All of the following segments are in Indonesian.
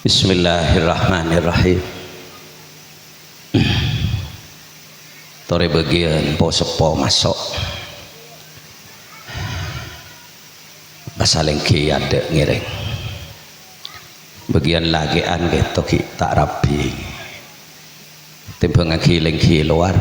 Bismillahirrahmanirrahim. Tore bagian po sepo masuk basaling ki ada ngiring bagian lagi an gitu kita rapi timbang ngiling ki luar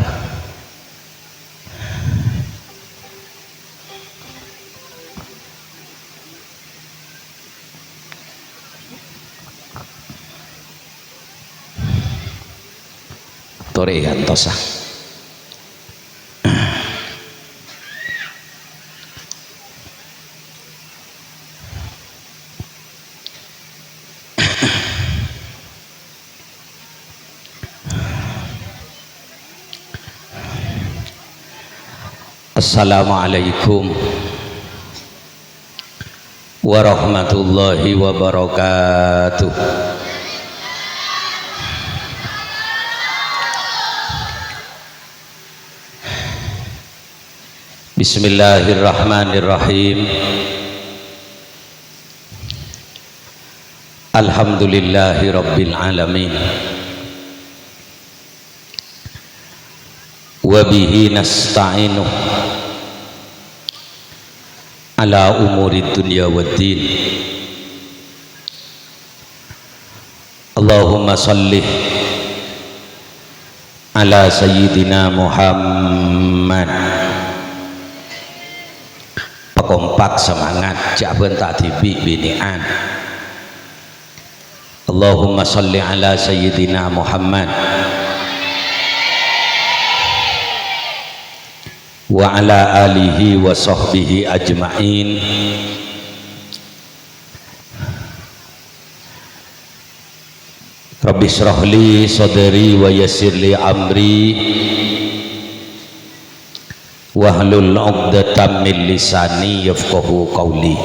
tore antosa. Assalamualaikum warahmatullahi wabarakatuh. Bismillahirrahmanirrahim. Alhamdulillahi rabbil alamin. Wa bihi nasta'inu ala umuri dunya waddin. Allahumma salli ala sayyidina Muhammad. Kompak semangat jaban tak tibi binian. Allahumma salli ala sayyidina Muhammad wa ala alihi wa sahbihi ajma'in. Rabbi shrah li sadri wa yassir li amri wahlul 'uqdatam min lisani yafqahu qawli.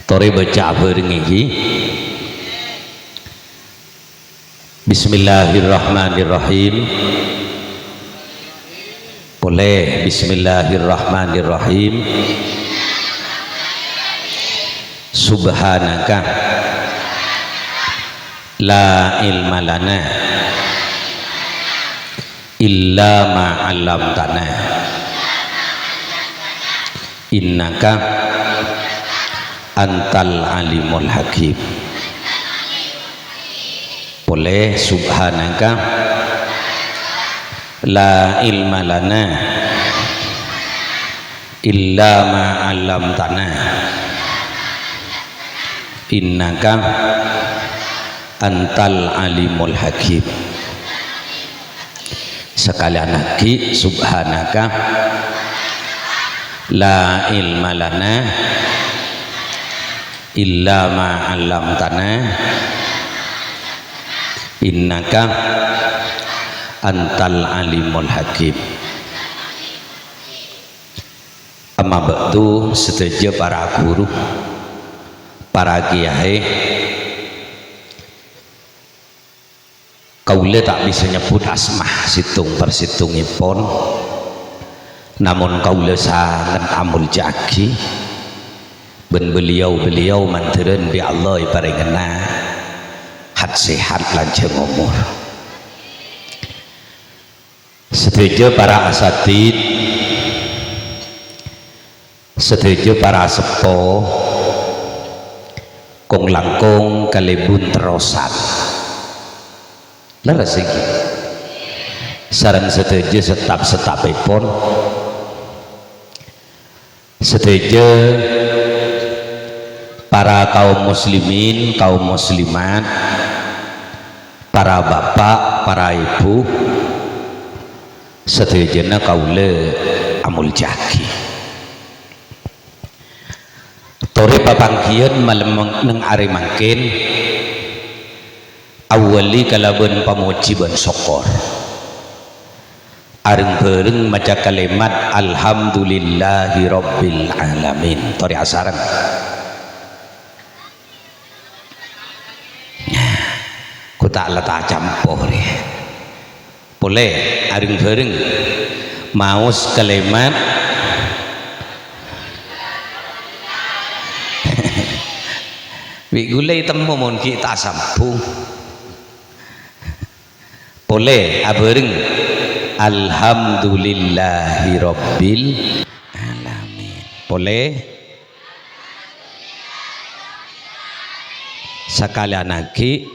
Tore baca bareng iki. Bismillahirrahmanirrahim. Boleh bismillahirrahmanirrahim. Subhanaka la ilma lana illa ma 'allamtana innaka antal alimul hakim. Boleh subhanaka la ilma lana illa ma 'allamtana innaka antal alimul hakim. Sekalian lagi subhanaka la ilma lana illa ma 'allamtana innaka antal alimul hakim. Amma ba'du, setuju para guru, para kiai, kaula tak bisa nyebut asmah situng persitungipun, namun kaula sangat amul jaki ben beliau mantereun bi Allah paringna hat sehat lanjeng umur. Setuju para asatid, setuju para sepo kong langkung kalebun terosan leres iki sareng setuju setap-setapipun, setuju para kaum muslimin, kaum muslimat, para bapak, para ibu, setujuna kaula amul jaki. Tore papangkian malam neng ari mangkin awali kalaban pamuji ban syukur areng bareng maca kalimat alhamdulillahi rabbil alamin. Tore asareng ku tak letak campur ya. Boleh areng bareng maos kalimat bi gulai temu mun kita sambung boleh abareng alhamdulillahirabbil alamin boleh sekalian lagi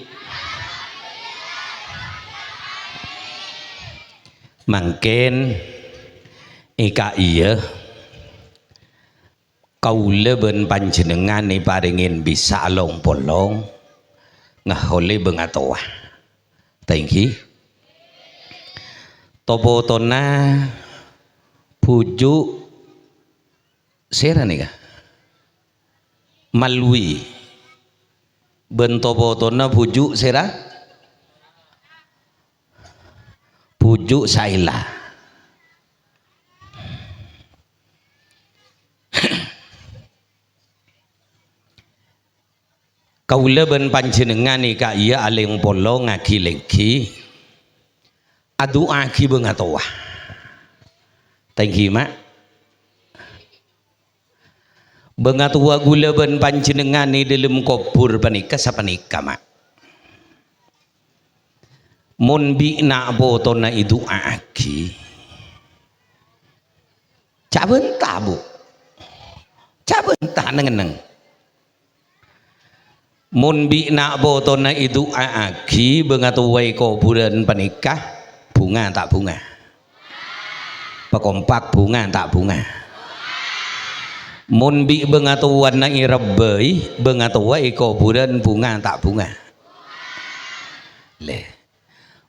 mungkin ika iya kaula ben panjenengan ni paringin bisa long polong ngahole bengatoa thank topo tona pujuk sera nih malui ben topo tona pujuk sera pujuk saila kaula ben panjenengan ika iya aleng polo ngaki lengki adu aki bengatoa thank you mak bengatoa gula ben panjenengan ni dalam kubur panika sapanika mak mun bi nak botona itu aki cak bentah bu cak bentah neng mun bi nak botona itu aki bengatuai kuburan panikah bunga tak bunga pekompak bunga tak bunga mun bi bengatuan na irabbai bengatuai kuburan bunga tak bunga le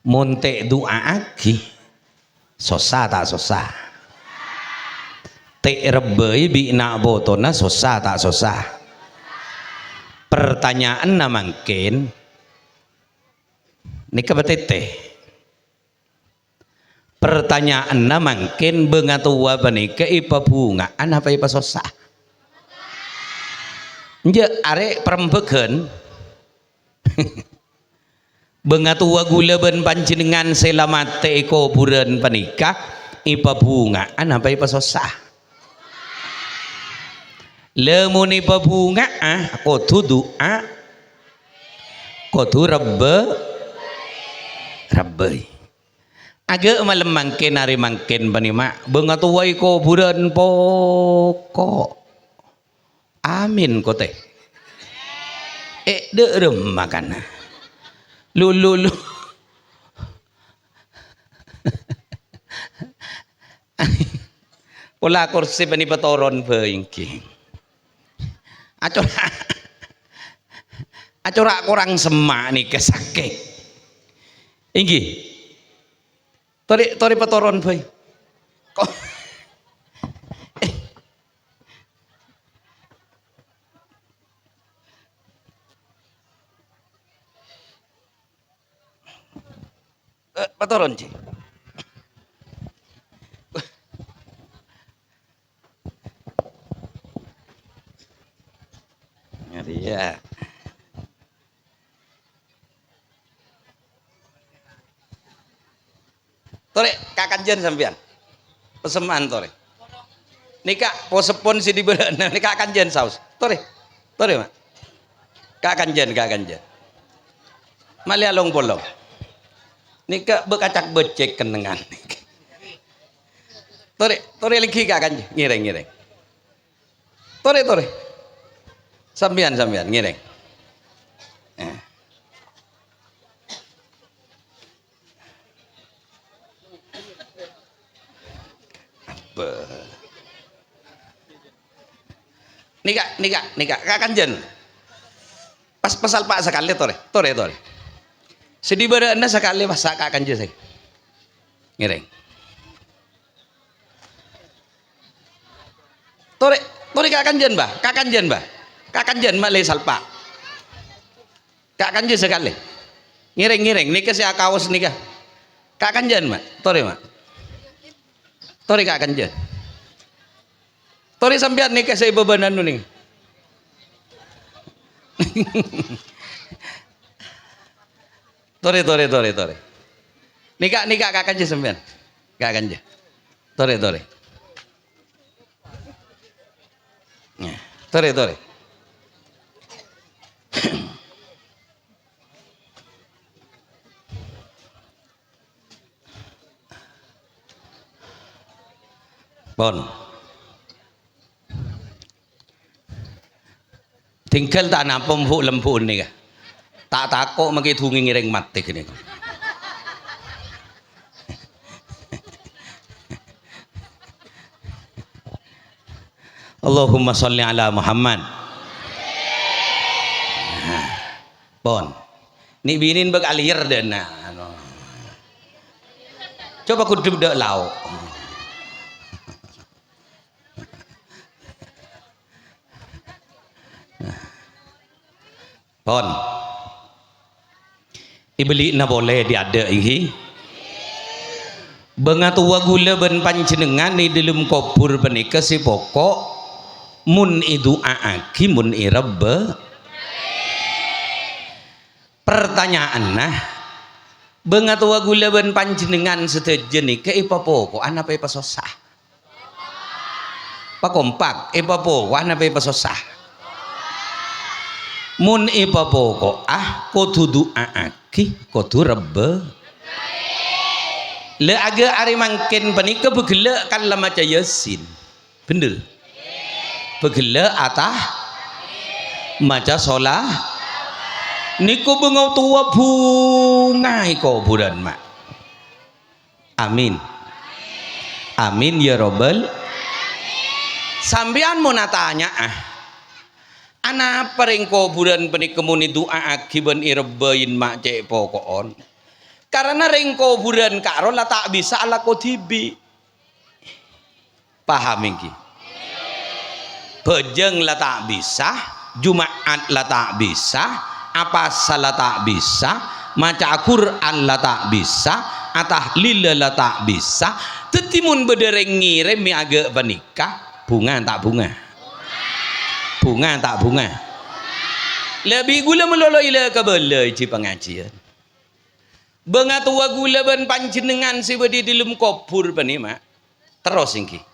mun te doa aki sosa tak sosa te rabbai bi nak botona sosa tak sosa pertanyaan na mungkin ini kebatete pertanyaan na mungkin bengatua panika ipa bungaan apa ipa sosa nje arek perembeken bengatua gula ben panjenengan selamate kuburan panika ipa bungaan apa ipa sosa lemuni babunga kudu doa kudu rabbai agak malam mangkin hari mangkin panima bengatuai kuburan pokok amin kote derem makan lu pola kursi pani patoron beingking acora kurang semak nih kesake inggi tori petoron boy kok petoron sih ya tore kakanjen sampean peseman tore nika posepon si diberana nika kakanjen saus tore mak kakanjen malia long bolong nika bekacak becek kenengan tore lagi kakanjen ngireng tore sampean ngireng nika kakanjen pas pasal pak sekali tore sedih beranda sekali pas kakanjen saya ngireng tore kakanjen malai salpa kakanjen sekali ngireng nika si akawas nika kakanjen mak tore kakanjen tore sampean nika saya bebanan nih tore nika kakanjen sampean kakanjen tore Bon. Tinggal tak napa empuk lempuk nih kah? Tak takok mengki dungi ngiring mati gini. Allahumma sholli ala Muhammad. Bon. Ni binin bag alir dan ano. Coba kudu dek lauk. Bon. Ibeli na boleh diada ini. Bengatua gula ben panjenengan di dalam kubur penika si pokok mun itu aaki mun irabbe. Pertanyaan nah bengatua gula ben panjenengan seteje nika ipa pokok ana pe pasosah. Pak kompak ipa pokok ana pe pasosah. Mun ipa pokok kudu duaaki kudu rebbe le aga ari mangken panika begele kan la maca yasin bener begele atah maca sholah niku bengau tua bunga iko bulan mak amin amin ya robbal sampean mau natanya ana paring kuburan penik kemuni doa akiban irbain mak cek pokokon karena ring kuburan karo lah tak bisa ala kotibi paham iki bejeng lah tak bisa jumaat lah tak bisa apa salah tak bisa maca Quran lah tak bisa atah lila lah tak bisa tetimun bedereng ngirim mi agak panikah bunga tak bunga bunga tak bunga lebih gula melolo ila kabala ci pengajian bengatua gula ban panjenengan si bedi dilum kubur pani mak terus ingki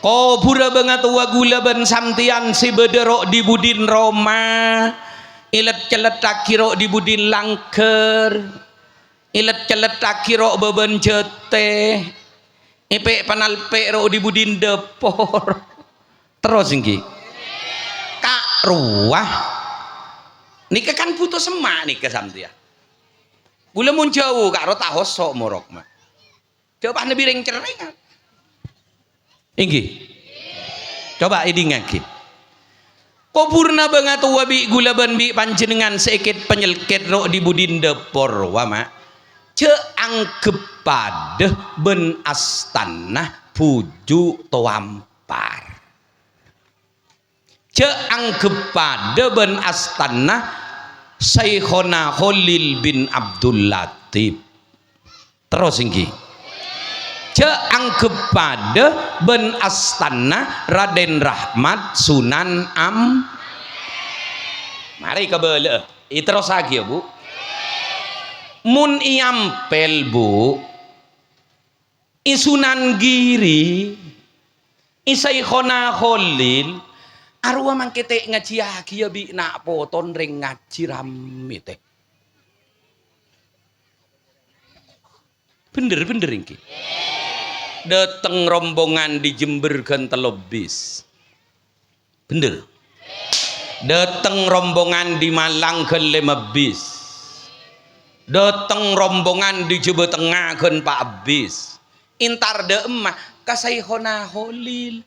kubur bengatua gula ban samtian si bederok di budin Roma ilet celet takiro di budin langker ilet celet takiro beban jete ipe panalpe ro di budin depor terus ingki ruah nika kan butuh semak nika samtia gula mun jauh karo tahosok morok mah coba nabi ring ceringan inggi coba iding ngaki kuburna banget wabi gula ban bi panjenengan seikit penyelket ro di budin depor wama ceanggep pada ben astana puju toampar ceanggep pada ben astana Syekhona Khalil bin Abdul Latif terus inggi ceanggep pada ben astana Raden Rahmat Sunan mari kebele terus lagi ya bu mun iampel bu Isunan Giri Syekhona Khalil arwah mangkete ngaji ya bi nak poton ring ngaji rame teh bener ingki dateng rombongan di Jember kan telebis bener dateng rombongan di Malang kan 5 bis dateng rombongan di Jawa Tengah kan 4 bis intar de emah kasaykhona Khalil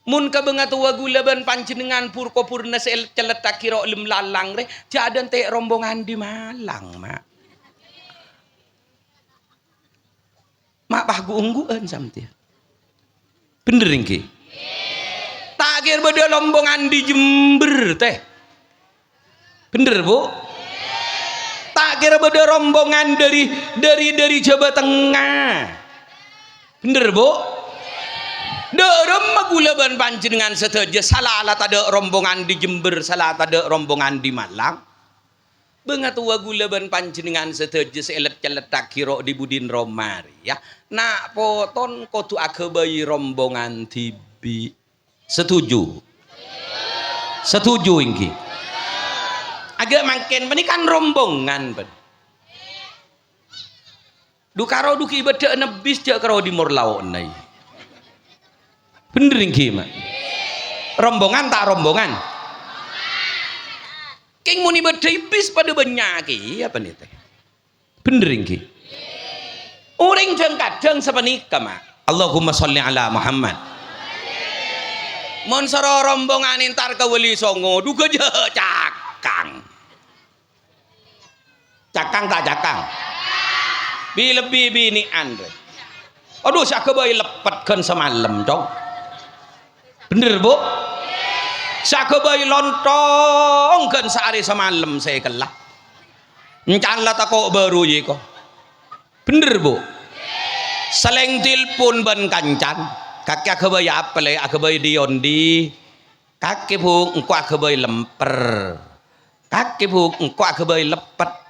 mun kabengatua gula ban panjenengan purko purna sel celet takiro lem lalang re jadan te rombongan di Malang mak pahgu ungguan samtia bener ingki takir beda rombongan di Jember teh bener bu takir beda rombongan dari Jawa Tengah bener bu derem gula ban panjenengan seteja salah ala tada rombongan di Jember salah tada rombongan di Malang bengatua gula ban panjenengan seteja selet celet takiro di budin Romari ya nak poton kotu akabai rombongan tibi setuju ingki agak mangken ini kan rombongan ben du karo duki beda nebis jak karo di murlau nai bener nggih mak rombongan tak rombongan king muni beda ibis pada banyak apa nih teh bener nggih orang jeng kadang sepenika mak Allahumma sholli ala Muhammad mon soro rombongan entar ke Weli Songo duga je cakang tak cakang bi lebih bini andre aduh sak kebae lepetkeun semalam dong bener bu sak kebae lontongkeun sehari semalam saya kelah encan lah tako baru ye kok bener bu seleng tilpun ban kancan kakek kebae apa le kebae diondi kakek bu engko kebae lemper kakek bu engko kebae lepet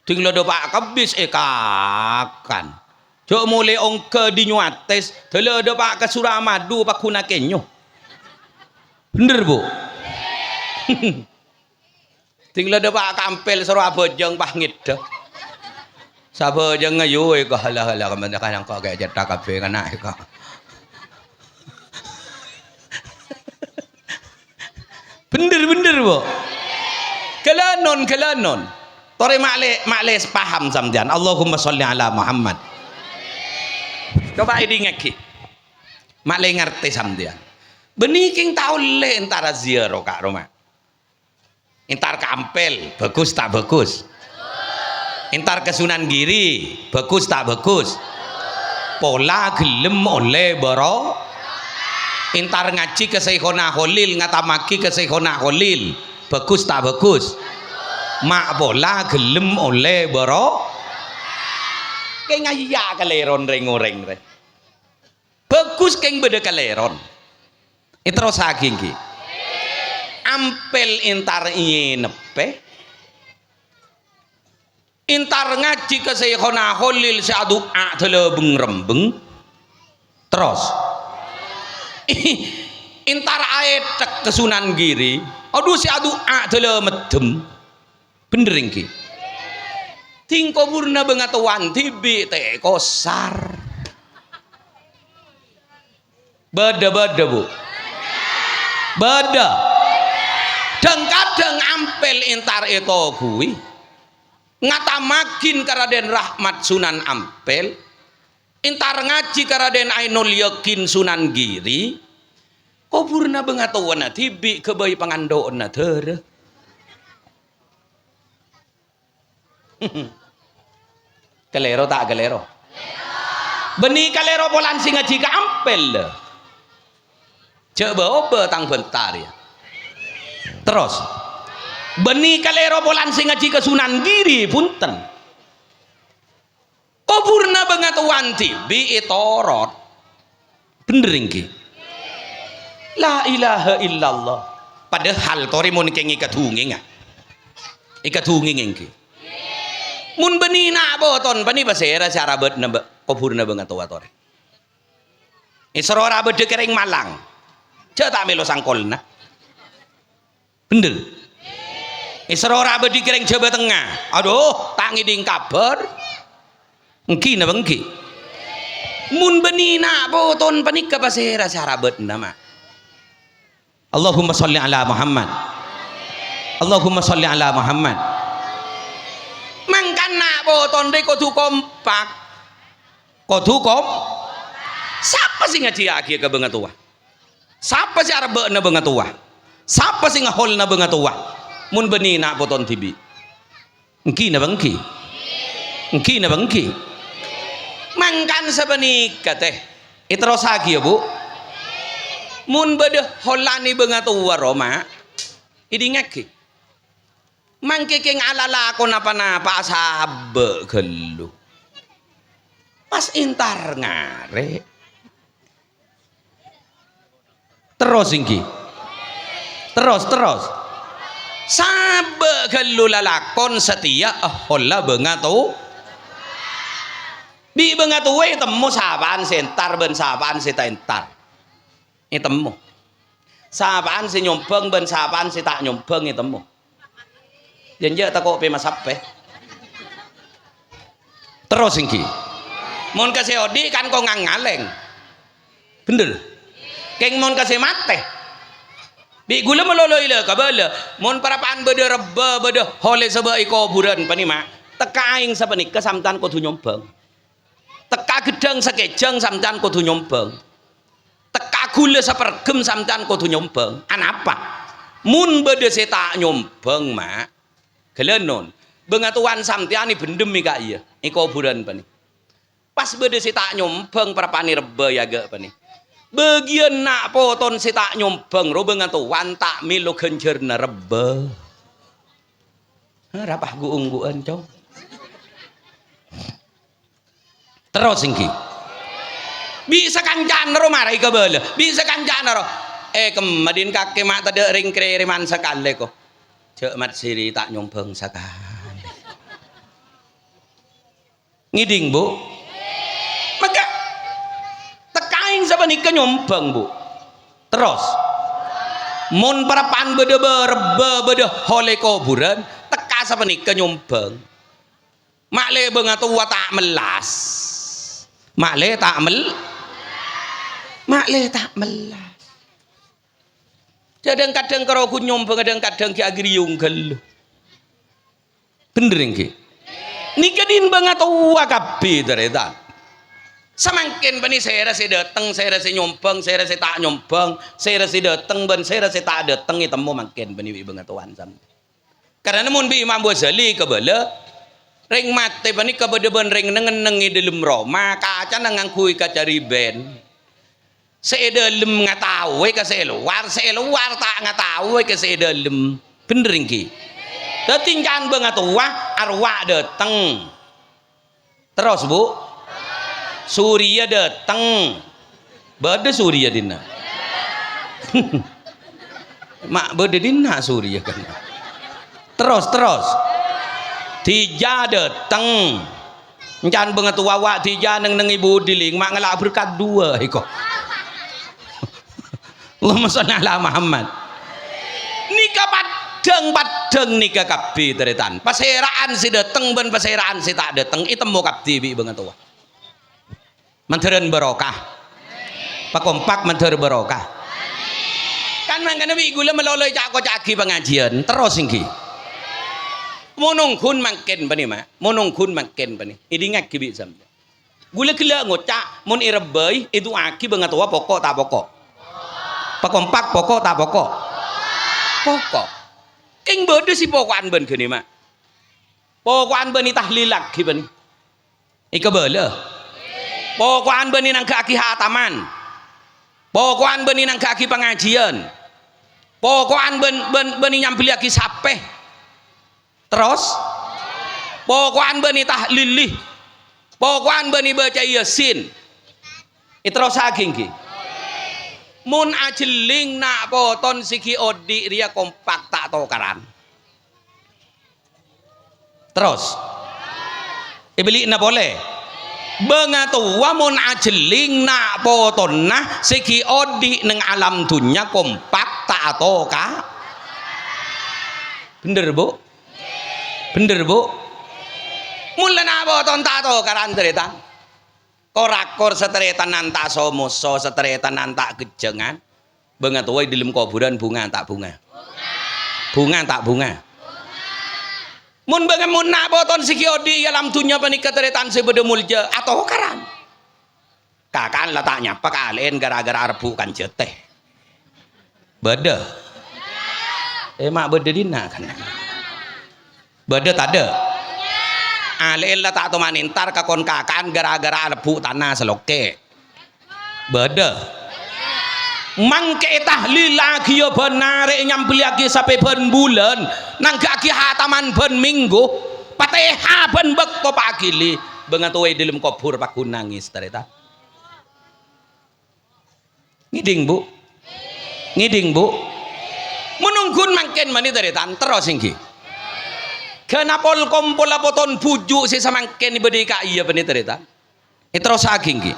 ting lo do pak kabis kakan jok mulai ongke di nyuates tele do pak ke Suramadu pak kuna kenyo bener bu ting lo do pak kampel Surabaya pak ngide sabar jeng ngayu ko halah kemenangan kok kayak cetak kafe kana kok bener bu kelanon tore makle paham sampean Allahumma sholli ala Muhammad coba ini ngeki makle ngerti sampean beniking taule antara ziarah kak Roma entar ke Ampel bagus tak bagus entar ke Sunan Giri bagus tak bagus pola gelem oleh baro entar ngaji ke Syekhona Khalil ngatamaki ke Syekhona Khalil bagus tak bagus mak pola gelem oleh baro keng aya kaleron reng-oreng re bagus keng beda kaleron terus saking ki Ampel entar iye nepe entar ngaji ke Syekhona Khalil sadua telebeng rembeng terus intar ayat ke Sunan Giri aduh si adu adalah medem bener ki tingko burna bengatuan tibi teh kosar bada bu bada kadang Ampel intar itu kui ngatamakin karaden Rahmat Sunan Ampel intar ngaji karaden Ainul Yakin Sunan Giri kuburna bengatuan tibi kebayi pangandoon ter kelero tak kelero beni kelero polan sing ngaji ke Ampel coba oba tang bentar ya terus beni kelero polan sing ngaji ke Sunan Giri punten kuburna bengatuan tibi itorot bener nggih la ilaha illallah padahal tori mun kengi kadunging nggih mun benina boton pani basera cara bet kuburna bengatuan tori isrora bede kering Malang ce tak melo sangkolna bener isrora bede kering Jawa Tengah aduh tak ngiding kabar engki na bengki mun benina boton panika pasera sarabet nama Allahumma sholli ala Muhammad Allahumma sholli ala Muhammad mangkana boton de kudu kompak kudu siapa sing ngaji aki ke bengatua siapa sih arebe na bengatua siapa sih ngahol na bengatua mun benina boton tibi engki na bengki mangkan sebenika teh itros lagi ya bu mun bedeh holani bengatua Roma ini ngeki mangke keng alala ko napa-napa sabe gelu pas intar ngare terus ingki terus sabe gelu lalakon setia hola bengatu di bengatuwe temu sapaan sentar ben sapaan entar ini temu sapaan si nyombang ben sapaan si tak nyombang ini temu jenjak tak kok pe masape terus iki mun kasih odi kan kok ngaleng bener keng mun kasih mate bi gula meloloi le kabala mun parapaan bede reba bede hole sebe iko buran pani mak teka aing sapenik kesamtan kudu nyombang teka gedang sakejang sampean kudu nyombang teka gula sapergem sampean kudu nyombang anapa mun bede tak nyombang mak gelenon bengatuan sampean bendem ika iya iko buran pani pas bede tak nyombang parapani reba ya gak pani bagian nak poton tak nyombang ro bengatuan tak milo genjerna reba rapah guung-guan cow terus singki bisa kancan ro marai kabel bisa kancan ro kemadin kake mak tade ring kreriman sakale ko cek mat siri tak nyombang sakale ngiding bu maka tekaing sabanika nyombang bu terus mun parapan bede berbe bede hole kuburan teka sabanika nyombang makle bengatua tak melas makle tak melas kadang-kadang karo ku nyombang kadang-kadang ki agriung gel bener nggih nika din bengatua kabeh teretan samangkin bani saya rasa dateng saya rasa nyombang saya rasa tak nyombang saya rasa dateng ban saya rasa tak dateng temu mangkin bani bengatuan sam karena mun bi Imam Ghazali kebala ring mate bani kebedeban ring nengenengi dalam Roma kaca nangangkui kacari ben seedalem ngatawe ke seluar tak ngatawe ke seedalem bener ki tetinjan bengatua arwah dateng terus bu Surya dateng bade Surya dina mak bade dina Surya kan terus tija dateng encan bengatua wak tija neng ibu diling mak ngelak berkat dua iko Allahumma sholli ala Muhammad nikah padang nikah kabeh teretan paseraan si dateng ben paseraan si tak dateng itemu kabeh bi bengatua manteren barokah pakompak manter barokah kan mangkane wi gula meloloi cak caki pengajian terus iki monongkun mangken bani mak monongkun mangken bani idingat ki bi sam gula kila ngocak mun irebei itu aki bengatua pokok tak pokok pakompak pokok tak pokok king bede si pokokan ben gene mak pokokan bani tahlilak ki bani ika bala pokokan bani nang kaki hataman pokokan bani nang kaki pengajian pokokan bani nyampili aki sapeh terus pokokan bani tahlilih pokokan bani baca yasin terus saking ki mun ajeling nak poton siki odi ria kompak tak tokaran terus ibeli na boleh bengatua mun ajeling nak poton nah siki odi neng alam dunya kompak tak toka bener bu mulai nak poton tak tokaran teretan korakor seteretan nanta somoso seteretan nanta gejengan bengatua di dalam kuburan bunga tak bunga mun bangun nak boton sikiodi alam dunia panika teretan sebeda mulja atau karan kakan letaknya pakalen gara-gara arbu kan jeteh beda mak beda dina kan beda tade alel tak tomanintar kakon kakan gara-gara arbu tanah seloke beda mangke tahlil lagi ya benar nyambil lagi sampai ben bulan nang kaki hataman ben minggu pateha ben bekto pakili bengatoi dalam kubur paku nangis tereta ngiding bu menunggun mangken mani teretan terus ingki kenapa kompol apoton bujuk si samangken ibadika iya bani teretan terus aging ki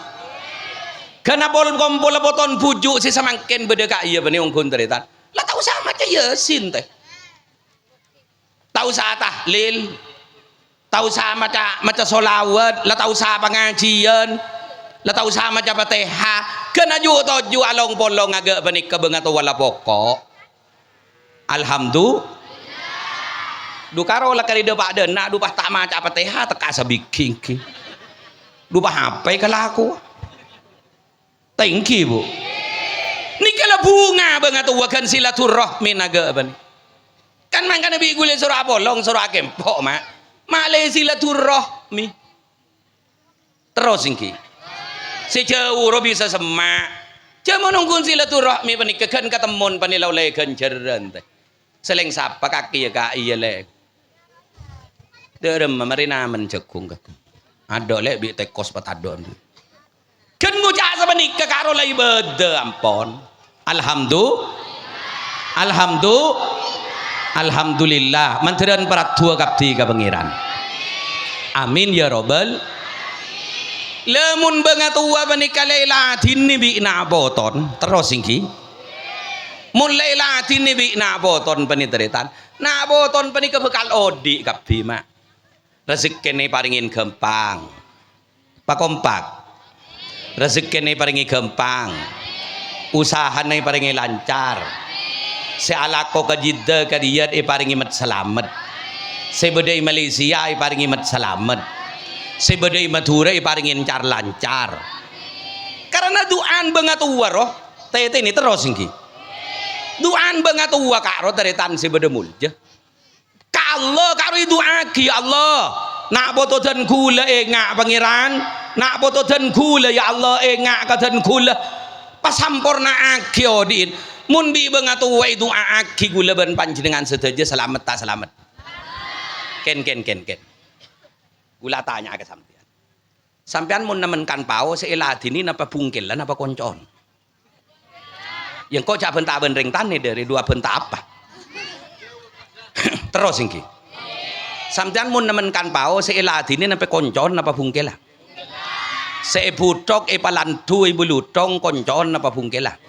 kenapa kompol poton bujuk si samangken bedeka iya bani ongkun teretan lah tahu sama aja yasin teh tahu saat tahlil tak usah maca solawat, lah tak usah pengajian, lah tak usah maca Fatihah. Kena ju along polong agak benika bengato wala pokok. Alhamdulillah. Du karo lah kali de pak de nak du pas tak maca Fatihah teka sabiking ki. Du pas HP kala aku. Thank you Bu. Nikala bunga bengato wakan silaturahmi naga bani. Kan mangka nabi gule surah polong surah kempok mak. Malai silaturahmi terus ingki sejauh ro bisa semak cuma nunggu silaturahmi panikakan katemon panilau lekan ceran teh seleng sapa kaki ya kak iya le derem marina mencekung kak ada le bi tekos patadon kan ngucap sebenika karo lai bede ampon Alhamdulillah manteran parat tua kapti ka pangeran amin ya robbal lamun bengatua panika lailatin ni bi na boton terus singki mun lailatin ni bi na boton paniteretan na boton panika bekal odi kapti mak rezekine paringin gampang pakompak rezekine paringi gampang usahane paringi lancar sealako ka Jeddah ka Riyadh paringi mat selamat sebedai Malaysia paringi mat selamat sebedai Madura paringin car lancar karena duaan bengatua roh tete ini terus ingki duaan bengatua karo taretan sebeda mulja kalau karo doa ki Allah nak boto dan kula ngak pangeran nak boto dan kula ya Allah ngak ka dan kula pasampurna akiodin mun bi bengatua itu aki gula ban panjenengan sedaja selamat tak selamat ken gula tanya ke sampean mun nemenkan pao seeladini napa bungkelan napa koncon yang kok cak bentak ben ring tane dari dua bentak apa terus ingki sampean mun nemenkan pao seeladini napa koncon napa bungkelan seebutok palantu ibu lutong koncon napa bungkelan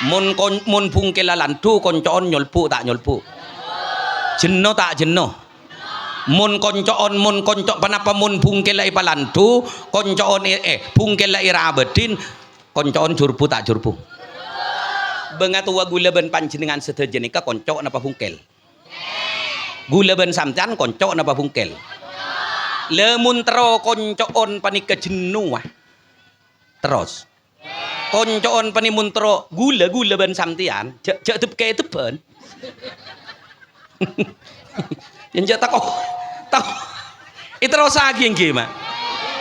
mun bungkela lantu koncoon nyolpu tak nyolpu jeno tak jeno mun koncok panapa mun bungkela palantu koncoon bungkela irabedin koncoon jurpu tak jurpu bengatua gula ben panjenengan sedajenika koncok napa bungkel gula ben sampean koncok napa bungkel lemun tero koncoon panika jenuah terus koncoon panimuntro gula ban samtian jak tep tepen yang jak tako itu rasa lagi yang mak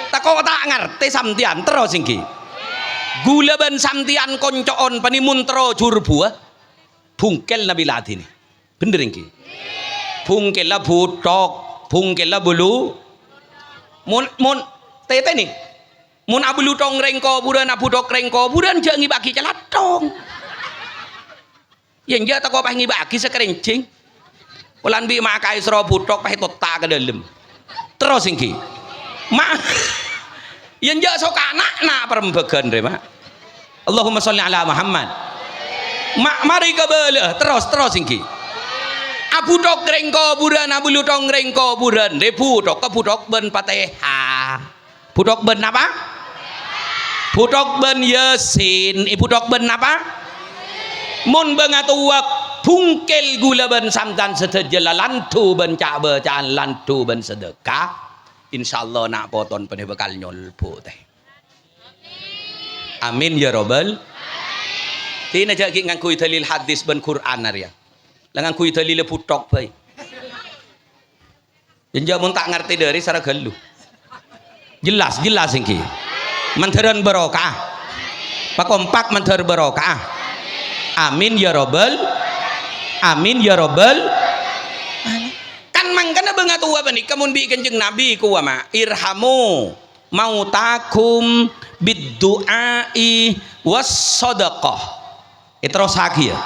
tako tak ngerti samtian terus ingki gula ban samtian koncoon panimuntro jurbu bungkel nabi latini bener ingki bungkel lah butok bungkel lah bulu mun tete nih mun abu lutong rengko buran abu dok rengko buran jangan ngibaki celatong yang dia tak apa ngibaki sekerincing ulan bi makai sero butok pakai tota ke dalam terus ingki mak yang dia sok anak perembagan deh mak Allahumma sholli ala Muhammad mak mari ke bala terus ingki abu dok rengko buran abu lutong rengko buran deh butok ke butok ben Fatihah butok ben apa butok ben Yasin butok ben apa mun bengatuak bungkel gula ben samtan sedejela lantu ben cak bacaan lantu ben sedekah insyaallah nak poton pene bakal nyolpu teh amin ya robbal tina jagi ngangkui dalil hadis ben Quran arya langan kui dalil butok bae jenja mun tak ngerti dari sara gelu jelas ingki manteran barokah pakompak manter barokah amin ya robbal kan mangkana bengatua bani kamun bi kanjeng nabi kuwa ma irhamu mautakum bidduai was sadaqah terus lagi ya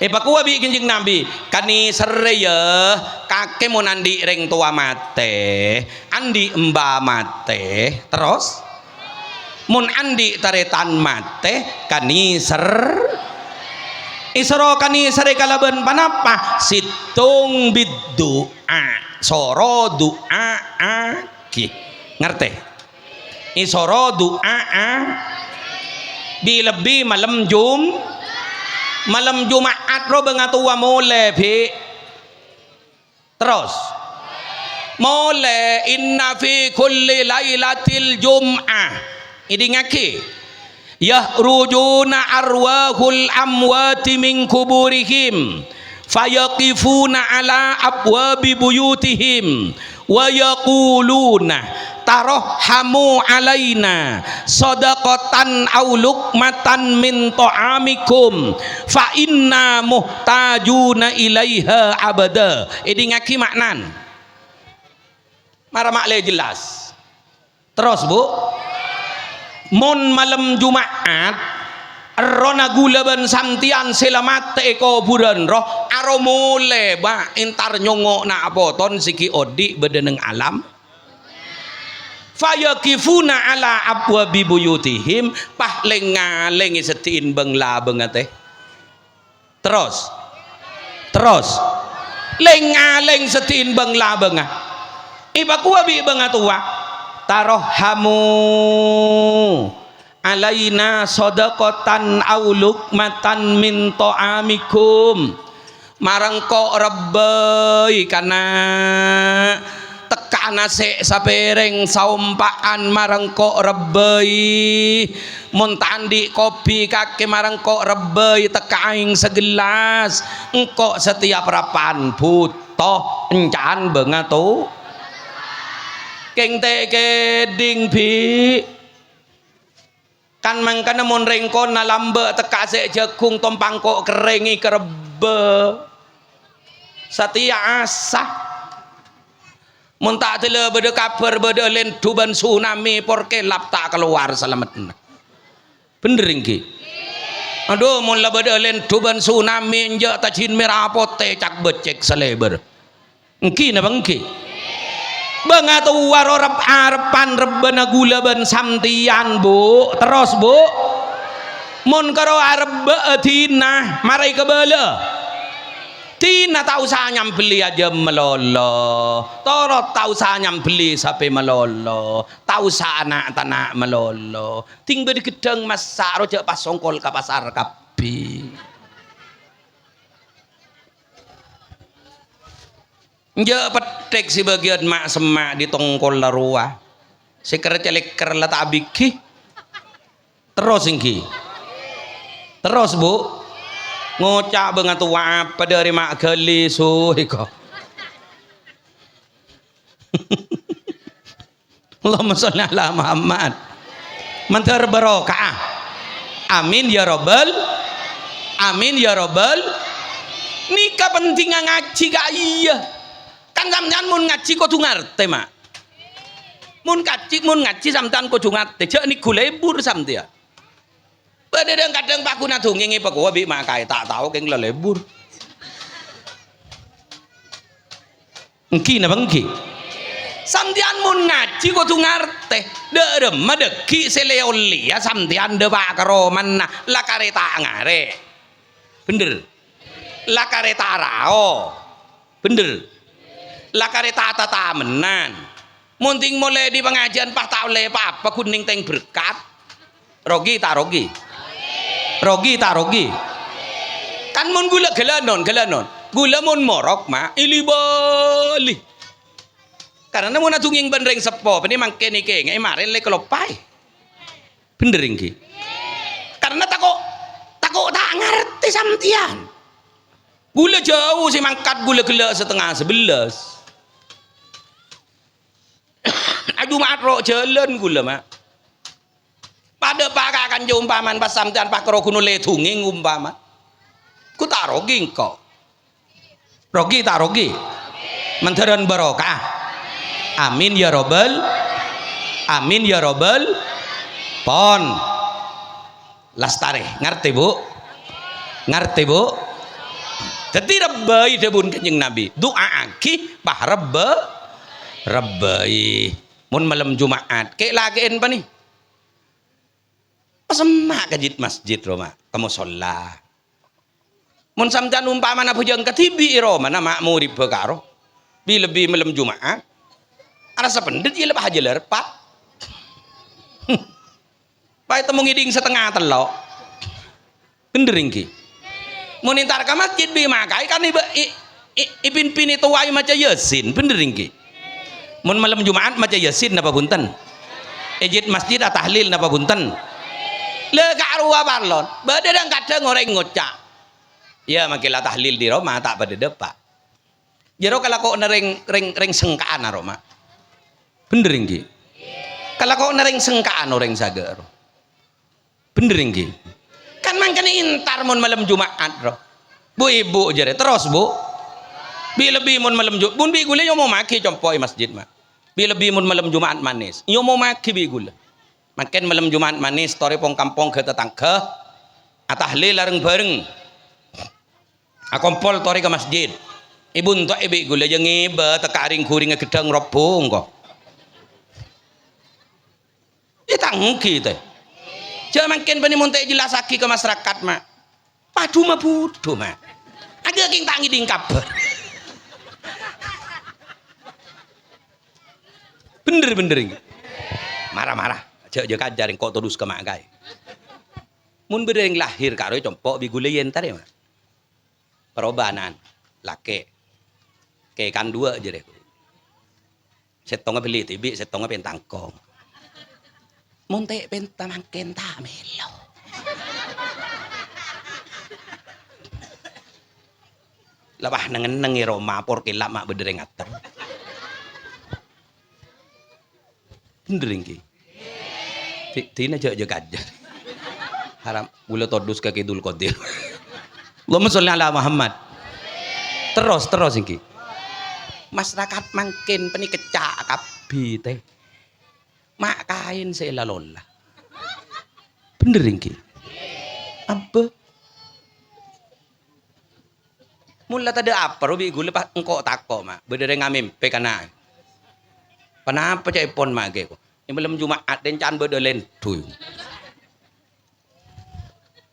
pakuwa bi kanjeng nabi kani seraya kakek mun andi reng tua mate andi emba mate terus mun andi taretan mate kaniser isro kaniser kalaban panapa situng biddu'a soro doa aki ngerti isoro doa bi lebih malam Jumat ro bengatua mole pi terus mole inna fi kulli lailatil jum'ah ini ngaki yahrujuna arwahul amwati min kuburihim fayaqifuna ala abwabi buyutihim wa yaquluna tarahhamu alaina sadaqatan aw luqmatan min ta'amikum fa inna muhtajuna ilaiha abada ini ngaki maknan marah makle jelas terus bu mon malam Jumat rona gula ben santian selamat eko buran roh aro mule ba intar nyongo na apoton siki odi bedeneng alam fayakifuna ala abwabi buyutihim pah lengalengi setiin bengla bengate terus lengaleng setiin bengla bengah ibaku abi bengatua tarohamu alaina sadaqatan aw luqmatan min ta'amikum marang ko rebbai kana tekana se sapereng saumpaan marang ko rebbai mun tandi kopi kake marang ko rebbai tekaing segelas engko setiap rapan butuh encan bengatu keng teke ding pi kan mangkana mon rengkon na lambe teka se jagung tompang kok kerengi kerebe satia asah mun tak tele bede kabar bede len duban tsunami porke lap tak keluar selamat bener iki aduh mun la bede len duban tsunami nje tajin merah pote cak becek seleber engki na bangki bangatu warorap arepan rebana gula ban samtian bu terus bu mun karo arebe tina marai kebele tina tak usah nyambeli aja melolo torot tak usah nyambeli sampai melolo tak usah anak tanak melolo tinggal di gedang masak rojak pas songkol ke pasar kapi nja petek si bagian mak semak di tongkol larua si kercelek kerla tak biki terus ingki terus bu ngocak banget apa dari mak gali suhiko Allahumma sholli ala Muhammad mantar barokah amin ya robbal nikah penting ngaji gak iya kan sampean mun ngaji kok ngerti mak mun ngaji sampean kok ngerti jek niku lebur sampean kadang Pak Kuna dungingi Pak Wabi makai tak tahu keng lebur. Engki napa engki? Samtian mun ngaji kudu ngarte. Deureum medeki seleoli ya samtian de Pak karo manah la kareta ngare. Bener. La kareta rao. Bener. La kareta tata menan. Munting mulai di pengajian Pak tak oleh apa kuning teng berkat. Rogi tak rogi? Rogi tak rogi kan mun gula gelanon gula mun morok mak ili bali karena mun atunging bandreng sepo ini mangke nike ngai maren le kelopai bener iki karena takut tak ngerti samtian gula jauh si mangkat gula gela setengah 11 aduh mak ro jalan gula mak pada pak akan umpaman pas sampean pak karo kuno ledunging umpaman ku tak rogi kok rogi tak rogi menteran barokah amin ya robbal pon lastare ngerti bu jadi rebbai debun kanjeng Nabi doa aki bah rebbai mun malam Jumat kek lagiin pa nih semak kejit masjid Roma kamu sholat mun sampean umpama na bujang ketibi Roma na makmuri bekaro bi lebih malam Jumat ada sependet ya lebih aja lerpat pak itu ngiding setengah telok bener ki mau nintar ke masjid bi makai kan ipin pin itu wayu maca yasin bener ki mau malam Jumat maca yasin napa bunten ejit masjid tahlil napa bunten le karua balon badang kadang orang ngocak ya makilah tahlil di Roma tak pada depak jero kalau kok nering sengkaan Roma bener ki kalau kok nering sengkaan orang sagar bener ki kan mangkene intar mon malam Jumat roh bu ibu jere terus bu bi lebih mon malam Jumat bun bi gule yo mau maki compoi masjid mah bi lebih mon malam Jumat manis yo mau maki bi gule makin malam Jumat manis story pong kampung ke tetangga atahlil lareng bareng akompol tori ke masjid ibu untuk ibu gule yang iba tekaring kuring gedang robong kok ditanggung kita jangan makin bani montek jelas lagi ke masyarakat mak padu mah bodoh mak agak king tangi ding kabar bener marah-marah aja kajaring kok terus ke mak gai mun bereng lahir karo compok bigule yentar ya mak perubahan laki kayak kan dua aja deh setongnya beli tibi setongnya pentangkong montek penta mangken tak melo lebah nengi Roma por kilap mak bedereng ater benereng ki tina aja kajar haram gula todus ke kidul kodir Allahumma sholli ala Muhammad terus iki masyarakat mangkin peni kecak kabi teh mak kain seela lola bener iki apa mula tadi apa rubi gule pak engkau tako mak berdere ngamimpe kana kenapa cai pon mage ko ini belum Jumat dan can bedelen tuh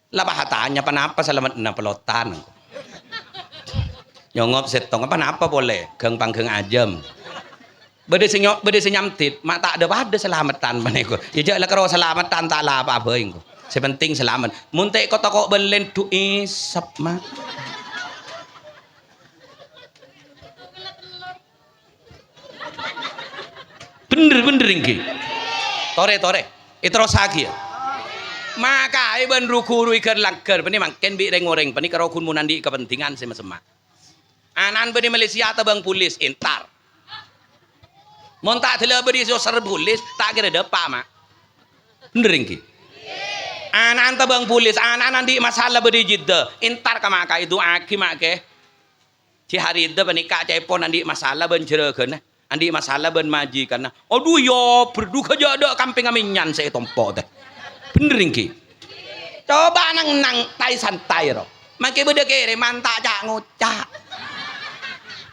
lah bahatanya kenapa selamat na pelotan nyongop setong apa napa boleh geng panggeng ajam bede senyamtit mak tak ada pada selamatan maneko ya lah karo selamatan tak lah apa being ko sepenting selamat muntek kota kok belen tu isap mak bener iki tore itu rosagi ya maka iban rukuru ikan langgar pani mangken bi reng-oreng pani karo kun munandi kepentingan sama-sama anan bani Malaysia tabang pulis intar montak tela beri so ser pulis tak kira depak mak bener iki anan tabang pulis anan di masalah beri jidda intar ka maka itu aki mak ke ci hari ida bani ka cepon andi masalah ban jeregeun andi masalah ban maji karena aduh yo berduka jada kamping aminyan saya tompo teh bener iki coba nang tai santai ro make bede kere mantak cak ngocak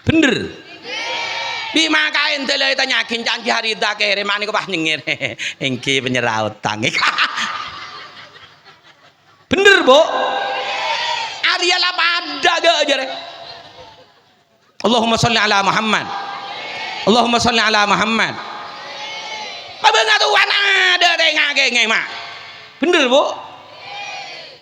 bener bi makain tele tanya kincanci hari dah kere mani ko bah nyengir engki penyeraut tangi bener bo Arya lah pada gak aja re Allahumma sholli ala Muhammad Allahumma sholli ala Muhammad pabengatuan ada ngage mak bener bu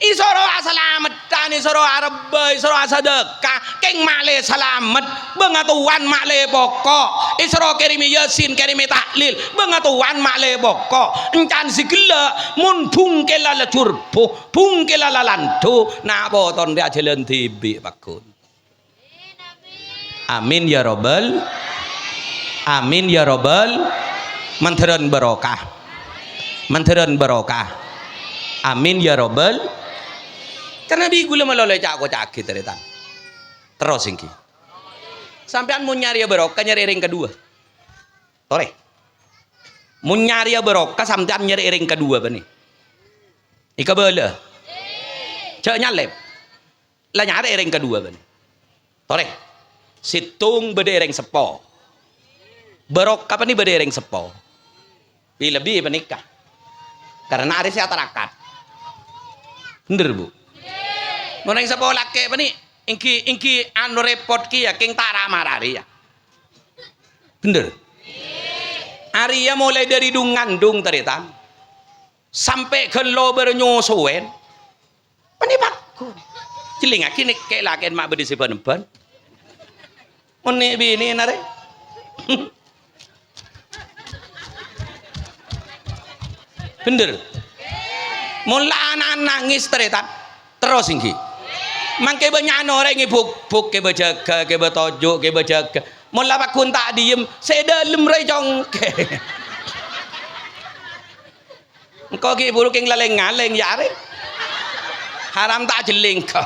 isoro asalametan isoro areba isoro asadekah keng male salamet bengatuan makle pokok isoro kirimi yasin kirimi tahlil bengatuan makle pokok encan sigela mun bungke lala curpuh bungke lala lantu nak boton dia jalan tibi pakun amin ya robbal amin ya robbal manteran barokah amin ya robbal karena di gula meloleh cak caki ternyata terus ingki sampean mau nyari barokah nyari ring kedua tore mau nyari barokah sampean nyari ring kedua bani ika bela cak nyalep lah nyari ring kedua bani tore situng bede ring sepo barokah apa nih bede ring sepo lebih menikah karena ada saya terakat bener bu mau neng sepo laki apa nih ingki anu repot ki ya king tak ramah ya Bener. Arya mulai dari ngandung teritan sampai ke lo bernyosoen. Pani bakku. Ciling kini kayak laken mak berdisi penempan. Moni bini nare. Bener. Mula anak nangis teritan terus ingki. Mangke banyak orang buk ke berjaga ke bertojo ke berjaga. Mula bakun tak diem, saya dalam rejongke. Engkau ki buruk yang laleng-ngaleng ya are. Haram tak jeling kau.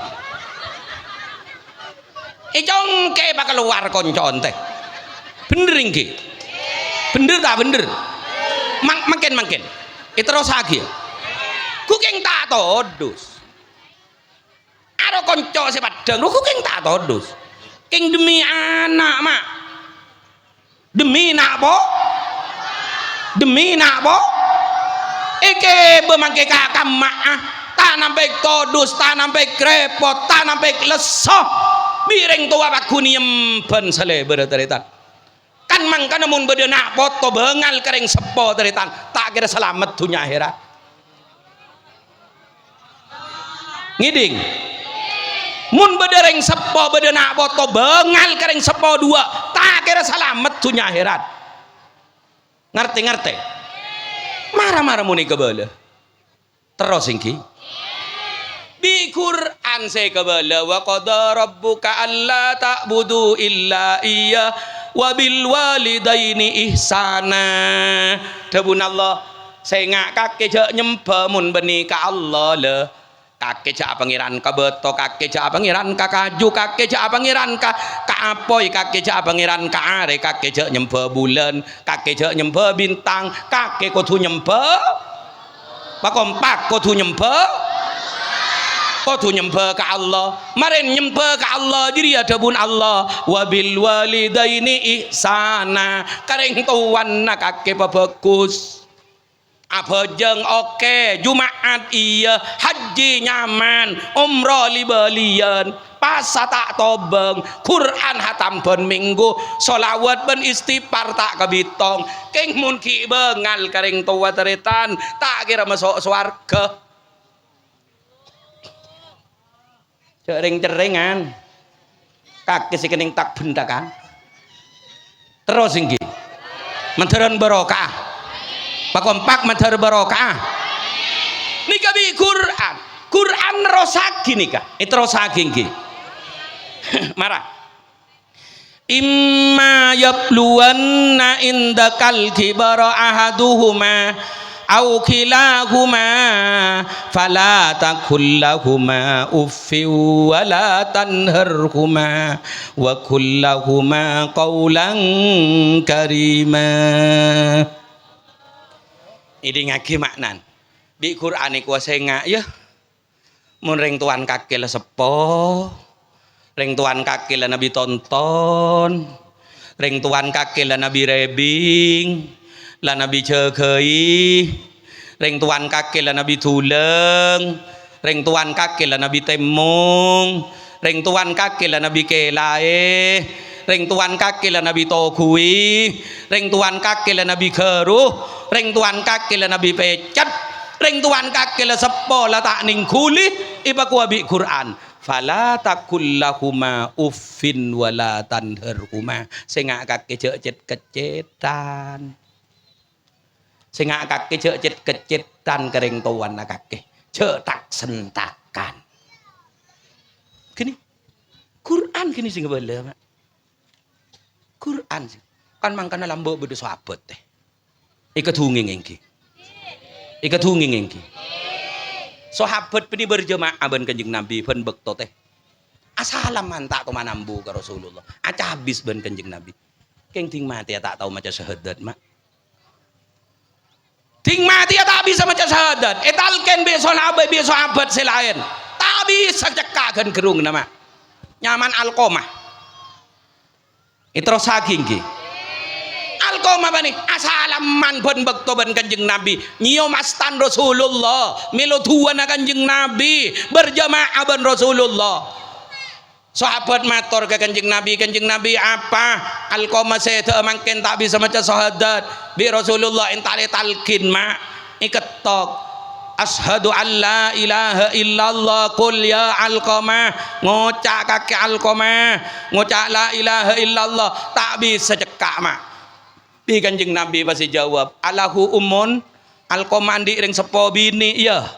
Ijongke bakal keluar koncon teh. Bener ingki. Bener tak bener? Makin. Itu terus lagi. Kuking tak todus. Ada konco sepadang, kuking tak todus. King demi anak mak. Demi nak po? Demi nak po? Ike bemangke kakak mak tak nampai todus, tak nampai krepot, tak nampai lesoh. Bireng tua baku niem pen sele berteritan. Kan mangka namun beda nak foto bengal kering sepo teritan. Tak kira selamat dunia akhirat. Ngiding. Mun bedereng sepo beda nak foto bengal kering sepo dua. Tak kira selamat dunia akhirat. Ngerti? Marah-marah muni kebala. Terus ingki. Bi Quran saya kebala wa qada rabbuka alla ta'budu illa iya wa bil walidaini ihsana. Debun Allah saya ngak kake jak nyembah mun beni ka Allah le. Kake jak pangeran ka beto, kake jak pangeran ka kaju, kake jak pangeran ka apoy, kake jak pangeran ka are, kake jak nyembah bulan, kake jak nyembah bintang, kake kudu nyembah pakompak kudu nyembah ke Allah. Marin nyembah ke Allah jadi ada bun Allah wabil walidaini ihsana. Kareng tuan nak kake bagus. Apa jeng oke, Jumaat iya, haji nyaman, umroh libalian, pasa tak tobeng, Quran hatam ben minggu, solawat ben istighfar tak kebitong, keng mun ki bengal kareng tua teritan, tak kira masuk swarga. Cering-ceringan kaki si kening tak benda kan terus inggi menteran barokah pakompak menter barokah nikah bi Quran rosaki nikah itu rosaki inggi marah imma yabluwanna indakal kibara ahaduhuma au kilahuma fala takul lahuma uffi wa la tanharhuma wa kullahuma qawlan karima. Ini ngaki maknan di Quran iku saya ngak ya mun ring tuan kaki la sepo ring tuan kaki la nabi tonton ring tuan kaki la nabi rebing la nabi cekei ring tuan kaki la nabi tuleng ring tuan kaki la nabi temung ring tuan kaki la nabi kelae ring tuan kaki la nabi tokui ring tuan kaki la nabi keruh ring tuan kaki la nabi pecat ring tuan kaki la sepo la tak ning kuli ibaku abi Quran fala takul lahuma uffin wala tanharhuma sing kaki cecet kecetan sing kaki cecet kecetan kering tuan kaki cetak sentakan gini Quran gini sing bela Quran sih kan mangkana lambo beda sahabat teh ikat hunging engki sahabat peni berjemaah ben Kanjeng Nabi pen bekto teh asalaman tak to manambu ka Rasulullah aca habis ben Kanjeng Nabi keng ting mati ya tak tahu maca syahadat mak ting mati ya tak bisa maca syahadat etalken be sahabat selain tak bisa cekakan gerung nama nyaman alqomah itu saking ki alqomah bani asalaman ben bekto ben Kanjeng Nabi nyium astan Rasulullah melo tuan Kanjeng Nabi berjamaah ben Rasulullah Sahabat matur ke Kanjeng Nabi apa? Alqamah saya mangken tak bisa maca syahadat bi Rasulullah entale talqin mak iketok asyhadu an la ilaha illallah qul ya Alqamah ngocak kaki Alqamah ngocak la ilaha illallah tak bisa cekak mak bi Kanjeng Nabi pasti jawab alahu umun Alqamah ndik ring sepo bini ya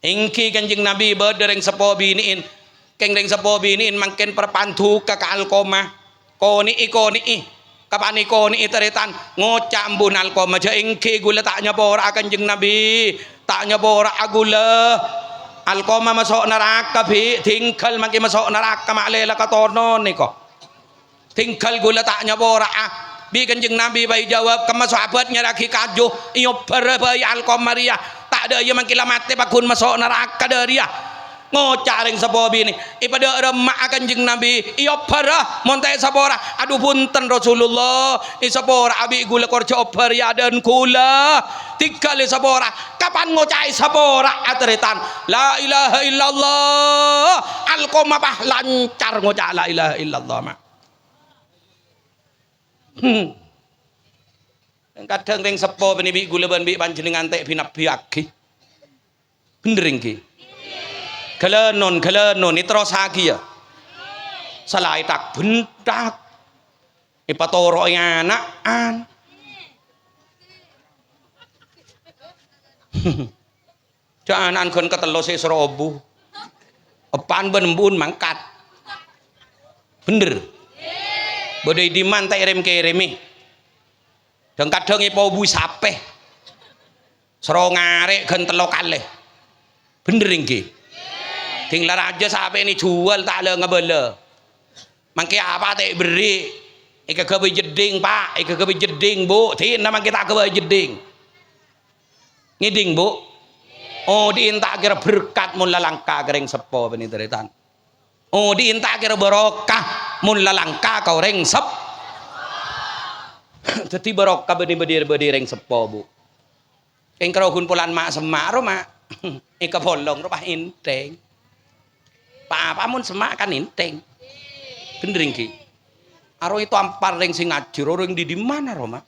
ingki Kanjeng Nabi bedereng sepo biniin keng ring sepo biniin mangken perpantu ke Alqamah koni kapan koni teritan ngocak mbun Alqamah ja ingki gula tak nyapora Kanjeng Nabi tak nyapora agula Alqamah masuk neraka bi tinggal mangke masuk neraka maklela katonon niko tinggal gula tak nyapora bi Kanjeng Nabi bayi jawab kama sahabatnya lagi kajuh iyo bayi Alqamah ria tak ada yang mangkila mati pakun masuk neraka dari ya ngocaring sapobi ini ipada remak Kanjeng Nabi iyo parah montai sapora aduh punten Rasulullah isapora abi gula korja oper ya dan kula tiga li sapora kapan ngocai sapora ateritan la ilaha illallah Alqamah bah lancar ngocak la ilaha illallah mak kadang ring sepo bini gula ban bi panjenengan tek binap biaki bener iki kelenon terus lagi ya salai tak bentak ipatoro anaan jangan kon ketelo se serobu epan benembun mangkat bener bodai diman tak rem dan kadang ipo bu sapeh serongare gentelo kalih bener iki tinggal aja sampai ini jual tak ada ngebela mangke apa tak beri ika kebi jeding pak ika kebi jeding bu tin nama kita kebi jeding ngiding bu oh diintak kira berkat mun lalangka kering sepo beni teritan oh diintak kira barokah mun lalangka kau reng sep jadi barokah bedi reng sepo bu keng kerahun pulan mak semak mak ika bolong rumah inteng apa mun semak kan inteng bener iki aro itu ampar ring sing ngaji ring di mana Roma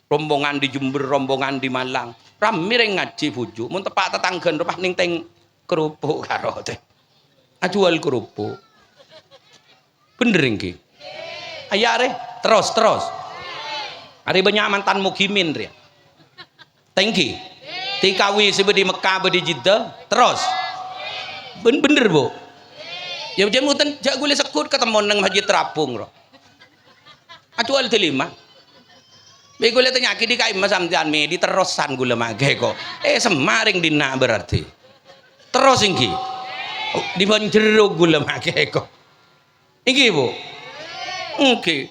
rombongan di Jember rombongan di Malang rame ring ngaji bujuk mun tepak tetanggan rumah ning teng kerupuk karo teh ajual kerupuk bener iki aya re terus hari banyak mantan mukimin re tengki tikawi sebedi Mekah bedi Jeddah terus bener bu ya jam hutan jak gule sekut ketemu nang Masjid Terapung roh acual telima be gule tanya ki di kai sampean me di terusan gule mage kok semaring dina berarti terus ingki di banjero gule mage kok ingki bu ingki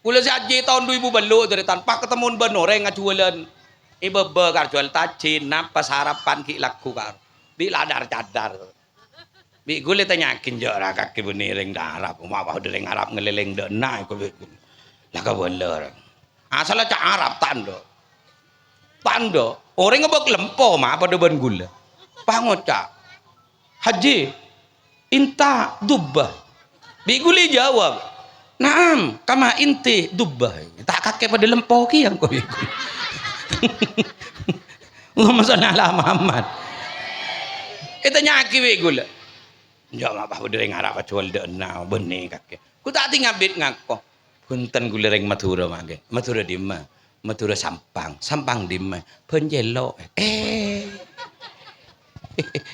gule saji tahun 2000 belu dari tanpa ketemu benoreng acualan ibebe karjual tajin napa sarapan ki laku kar di ladar cadar bi gule tanyakin jora kaki beniring darap mau apa dereng Arab ngeleleng dena iku lah ka beler asal cak Arab tando orang ngebek lempo mah pada ben gula pangoca haji inta dubbah bi gule jawab naam kama inti dubbah tak kakek pada lempo ki yang kau ikut Allahumma sholli ala Muhammad itu nyaki bi gula jangan apa dereng Arab jual dena benih kakek ku tak tinggal bit ngako punten gula reng Madura mage Madura di mana Madura sampang di mana penjelo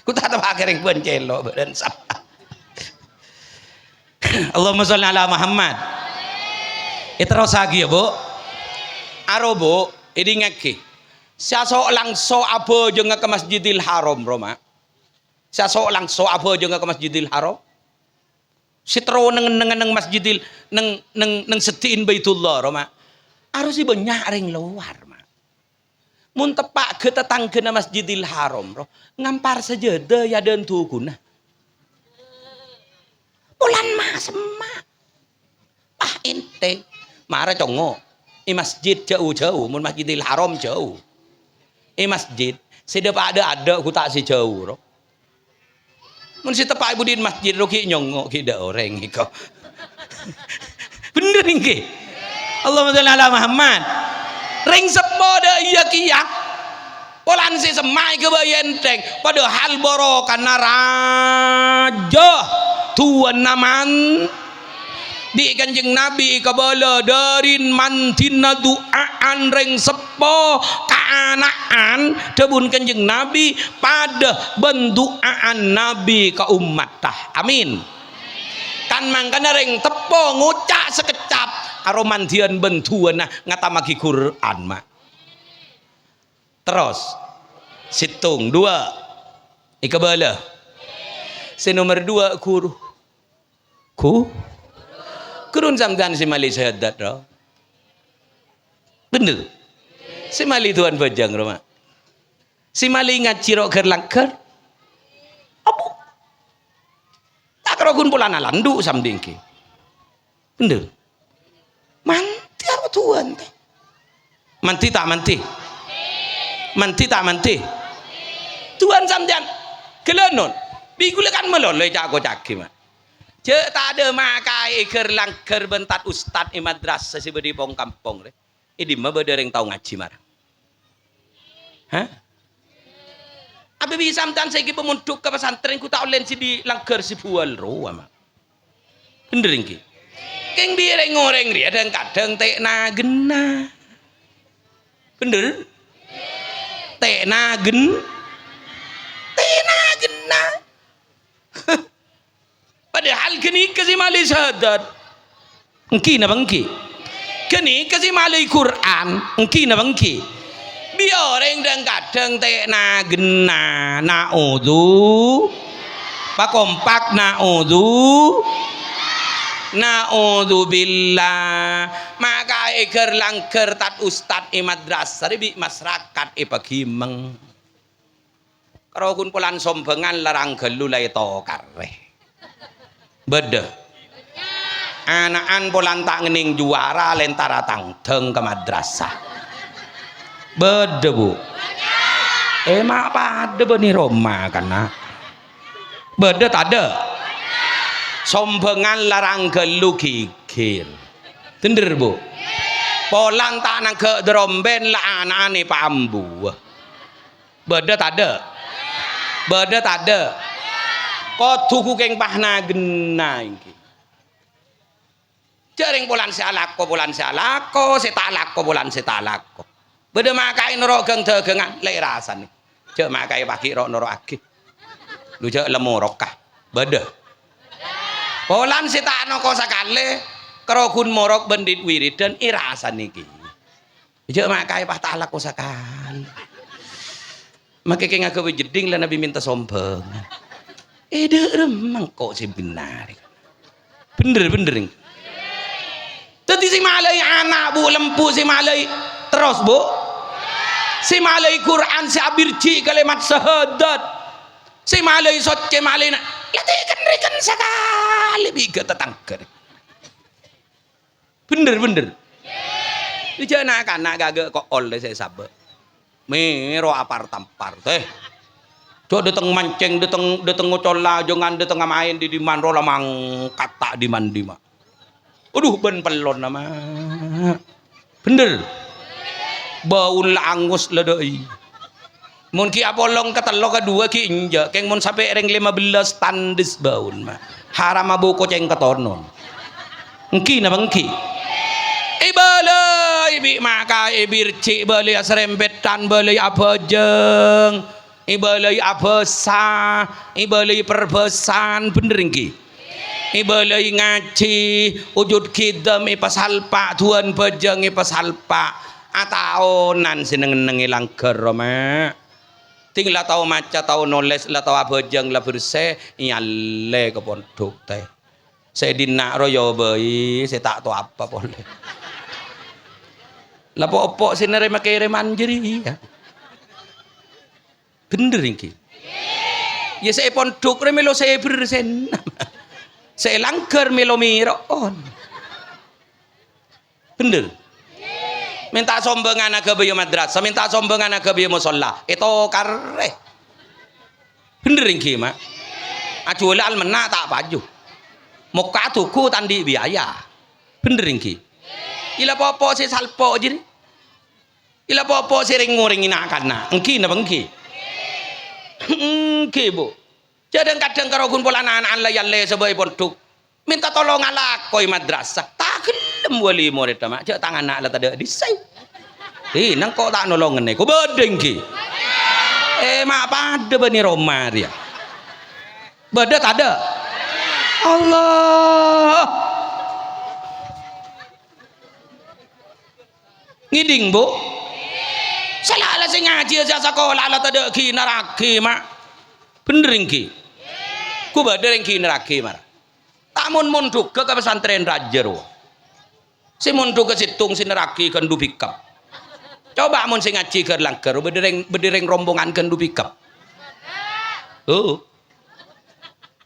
ku tak tahu akhirnya penjelo dan sampang Allahumma sholli ala Muhammad terus lagi ya bu aro bu ini ngaki siasok langsung apa jangan ke Masjidil Haram Roma siasok langsung apa jangan ke Masjidil Haram sitro neng Masjidil neng setiin Baitullah Roma harus sih banyak ring luar mah mun tepak ke tetangga Masjidil Haram roh ngampar sajadah ya dan tukuna bulan mas emak ente marah congo masjid jauh-jauh mun Masjidil Haram jauh masjid sedap ada ku tak si jauh roh mun si tepak budin masjid roki nyongok ki da orang iko. Bener nggih. Allahumma sholli ala Muhammad. Ring sepo da iya kia. Polan si semai ke bayenteng padahal borokan raja tuan naman di kanjeng Nabi kabala darin mantina duaan ring sepo kaanaan debun kanjeng Nabi pada benduaan Nabi ka umat tah amin kan mangkana ring tepo ngucak sekecap karo mandian bentuan ngatamagi Quran mak terus situng dua ikabala si nomor dua kurun samdan si mali syahadat roh bener si mali tuan bajang roh mak si mali ngaji roh kerlangker abu tak rogun pola nalandu samdingki bener manti apa tuan teh manti tak manti tak manti tuan samdian kelenon bigulekan meloloi jago caki mak cek tak ada makai kerlangker bentat ustad i madrasah si bedi pong kampung ini mah bedereng tau ngaji marang hah apa bisa samdan saya pemunduk ke pesantren ku tak olen si di langker si bual roh mak bener ini keng bireng ngoreng dia dan kadang tek na gena bener tena gena padahal kini kasi mali syahadat engki na bangki kini kasi mali Quran engki na bangki bioreng dan kadang tena gena na'udzu pakompak na'udzu billah maka eker langker tat ustad i madrasah bi masyarakat i pagimeng karo kun polan sombengan larang gelu lai to kareh beda anaan polan tak ngening juara lentara tangdeng ke madrasah beda bu mak pada beni Roma karena beda tak ada sombengan larang gelu gigil bener bu polan tak nang ke dromben lah anak-anak Pak Ambu beda tak ada kok tuku keng pahna gena iki jaring polan salako polan setalako beda makai noro geng dagangan lek rasane cek makai pagi rok noro agi lu cek lemorokah beda polan setakno kosakale kerokun morok bendit wirid dan irasan iki cek makai pah talak kosakale make keng agawe jeding lah Nabi minta sombong remang kok sih benar bener tadi si malai anak bu lempu si malai terus bu si malai Quran si abirci kalimat syahadat si malai soce malai nak latihan sekali biga tetangker bener itu anak-anak gagak kok oleh saya sabar mero apar tampar teh cok dateng mancing dateng ngocola jangan dateng main di diman rola mang kata di mak aduh ben pelon nama bener bau angus ledoi mun ki apolong ketelo kedua ki inja keng mun sampai ring 15 tandis baun mah haram abu koceng ketonon engki na bangki ibalai bi maka ibirci balai serempetan balai abajeng ibalai abesa ibalai perbesan bener engki ibalai ngaji wujud kidam ipasalpa tuan bajeng ipasalpa ataonan sineng-nengi langker mak tinggal tahu maca tahu nulis lah tahu abajeng lah bersih iyalle ke pondok teh saya dinak royo bayi saya tak tahu apa boleh lah pokok sinere makai manjeri ya bener ini ya saya pondok remelo saya bersen saya langgar melo miron bener minta sombongan aga bayo madrasah minta sombongan aga bayo musola itu kareh bener ini mak Ajual menak tak baju. Muka tuku tandi biaya. Bener iki. Ila popo si salpo jadi. Ila popo si ring-ring inakana. Engki napa engki? Engki Bu. Kadang-kadang karo gun pola anak-anak layalle sebagai pondok. Minta tolong ala koi madrasah. Tak gelem wali murid mak. Jak tangan anak lah tak disai. Nang kok tak nolong ngene. Ku bedeng ki. Mak pada bani Roma dia. Beda tak ada. Allah. Ngiding Bu. Salah lah sing ngaji aja sekolah lah tak ada ki neraki mak. Bener ki. Ku beda ki neraki mak. Tak mun munduk ke pesantren Rajer. Si munduk ke situng si neraki kendu pikap. Coba mun sing ngaji ke langker bedereng rombongan kendu pikap.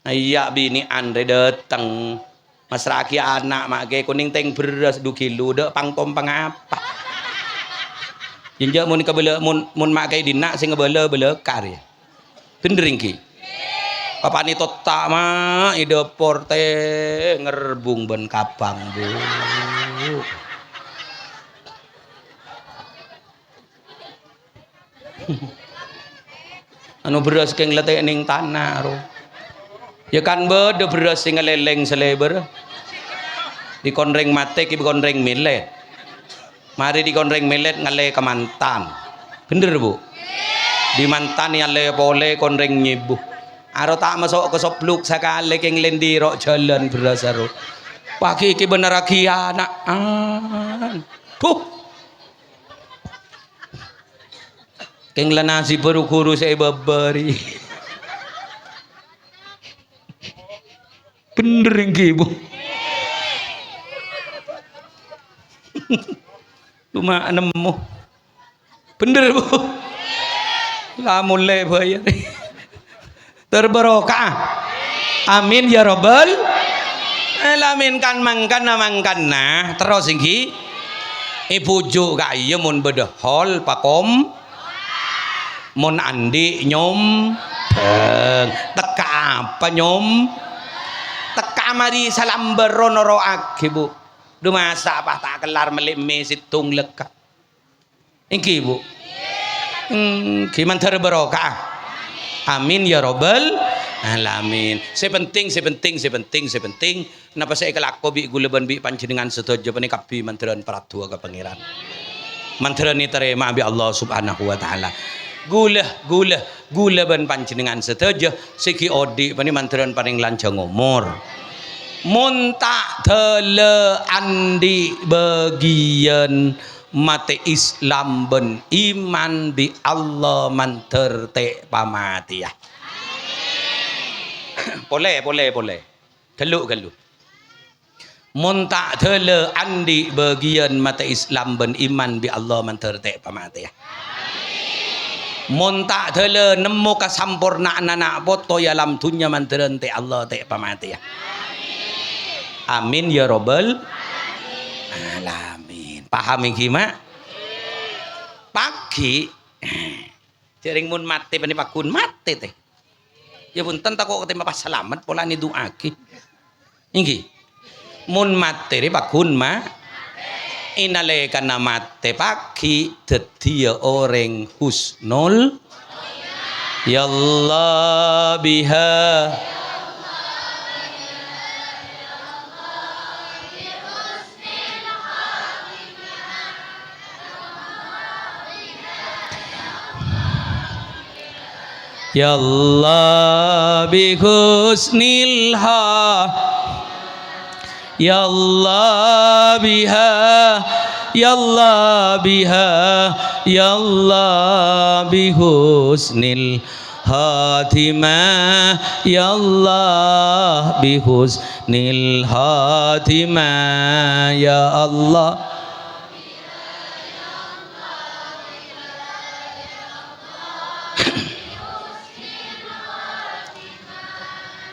Iya bini andre datang. Mas Raki anak make kuning teng beras 2 kilo dek pangtom pangapa. Jinjak mun kabela mun make dina sing ngebele kar ya. Bener ki. Papani tota mah ide porte ngerbung ben kapang Bu. Anu beras keng letek ning tanah ro. Ya kan bede beras sing ngeleleng seleber. Dikonreng mate ki dikonreng millet. Mari dikonreng millet ngale ke mantan. Bener Bu? Di mantan yale pole konreng nyibu. Aro tak masuk ke sopluk sakale keng lendi rok jalan beras aro. Pagi ki bener akianaan. Tuh. Keng lanasi baru kuru saya babari. Bener nggih Bu. Cuma nemu. Bener Bu. Lamun le bayar. Terberokah. Amin ya robbal. Alamin kan mangkan nah terus iki. Ibujuk kaya mun bedehol pakom. Mun andi nyom teka apa nyom teka mari salam berono roake Bu dumasa apa tak kelar melime situng leka iki Bu gimana terberokah amin ya robbal alamin sepenting napa saya kelako bi guleban bi panjenengan sedojo panikabi manteran pradua ke pangeran manteran ni terima bi Allah subhanahu wa ta'ala gula ban panjenengan setuju siki odi pani manteran paling lanjang umur muntak tele andi bagian mate Islam ben iman di Allah manter te pamatiah boleh geluk muntak tele andi bagian mate Islam ben iman di Allah manter te pamatiah Montak dele nemu kasampurnaan anak foto ya lam dunya manteran te Allah te pamati ya. Amin ya robbal alamin. Paham iki mak? Pagi jering mun mate pani pakun mate teh. Ya punten tak kok tema pas selamat pola ni doa ki. Inggih. Mun mate re pakun mak inale kana mate pagi dadi orang husnul ya Allah biha ya Allah bi husnil ha ya Allah biha ya Allah biha ya Allah bi husnil hatimah ya Allah bi husnil hatimah ya Allah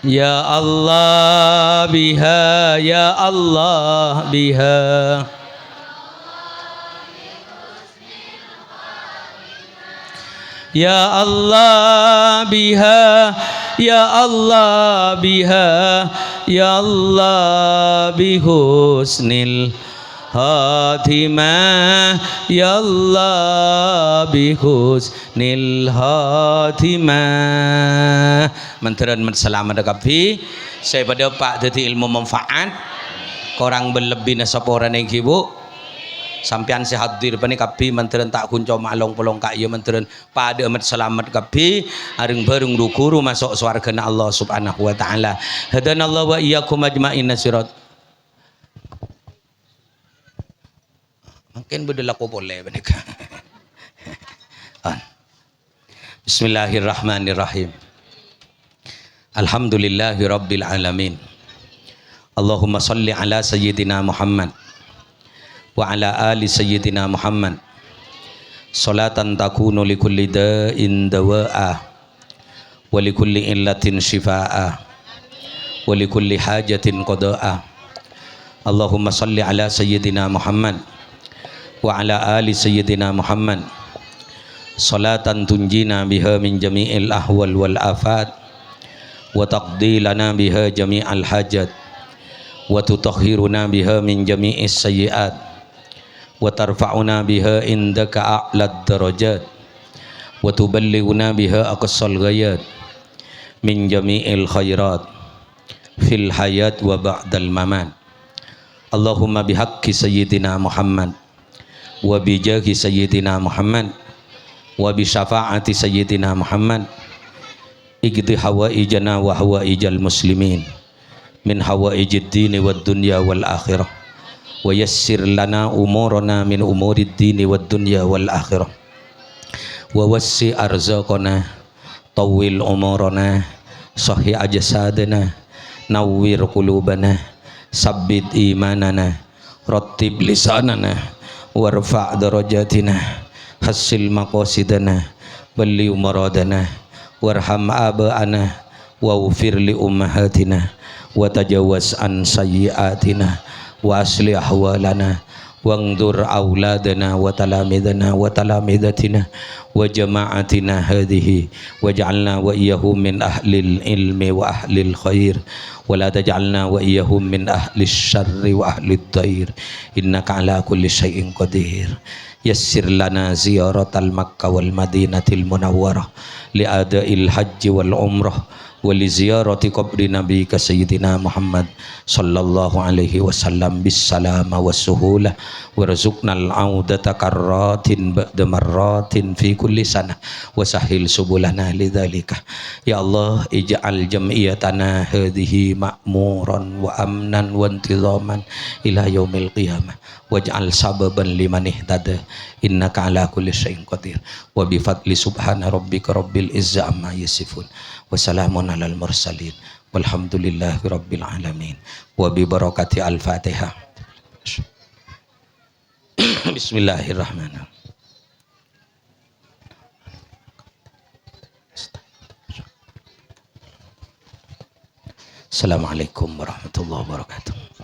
ya Allah biha ya Allah biha ya Allah biha ya Allah biha ya Allah bihusnil Hatimah ya Allah bihusnil Hatimah. Mantaran selamat kapi saya pada pak dadi ilmu manfaat korang berlebih nasaporan yang kibu sampean si hadir pani kapi mantaran tak kunco malong polong kak ya mantaran pada amat selamat kapi areng bareng rukuru masuk swarga Allah subhanahu wa ta'ala. Hadanallahu wa iyyakum ajma'in sirat. Mungkin berlaku boleh benika. Bismillahirrahmanirrahim. Alhamdulillahi rabbil alamin. Allahumma salli ala sayyidina Muhammad wa ala ali sayyidina Muhammad. Salatan takunu likulli da'in dawa'a wa likulli illatin shifa'a wa likulli hajatin qada'a. Allahumma salli ala sayyidina Muhammad wa ala ali sayyidina Muhammad salatan tunjina biha min jami'il ahwal wal afat wa taqdi lana biha jami'al hajat wa tutahhiruna biha min jami'is sayyi'at wa tarfa'una biha indaka a'lad darajat wa tuballighuna biha aqsal ghayat min jami'il khairat fil hayat wa ba'dal mamat. Allahumma bihaqqi sayyidina Muhammad wa bijahi sayyidina Muhammad wa bi syafaati sayyidina Muhammad igdi hawaijana wa hawaijal muslimin min hawaijid dini wad dunya wal akhirah wa yassir lana umurana min umurid dini wad dunya wal akhirah wa wassi arzaqana tawil umurana sahih ajsadana nawwir qulubana sabbit imanana rattib lisanana warfa' darajatina hasil maqasidana balli umaradana warham aba'ana waghfir li ummahatina wa tajawaz an sayyiatina wa aslih ahwalana wangdur auladana wa talamidana wa talamidatina wa jama'atina hadhihi waj'alna wa iyyahum min ahlil ilmi wa ahlil khair wa la taj'alna wa iyyahum min ahlis syarri wa ahlid dair innaka ala kulli syai'in qadir. Yassir lana ziyaratal makkah wal madinatil munawwarah li ada'il hajji wal umrah wa li ziyarati qabri nabiyika sayyidina Muhammad sallallahu alaihi wasallam bis salama was suhulah warzuqnal audata karratin ba'da marratin fi kulli sanah wa sahil subulana lidzalika. Ya Allah ij'al jam'iyatana hadhihi ma'muran wa amnan wa intizaman ila yaumil qiyamah waj'al sababan liman ihtada innaka ala kulli syai'in qadir wa bi fadli subhana rabbika rabbil izzati amma yasifun wa salamun alal mursalin walhamdulillahi rabbil alamin wa bi barakati al-fatihah. Bismillahirrahmanirrahim. Assalamualaikum warahmatullahi wabarakatuh.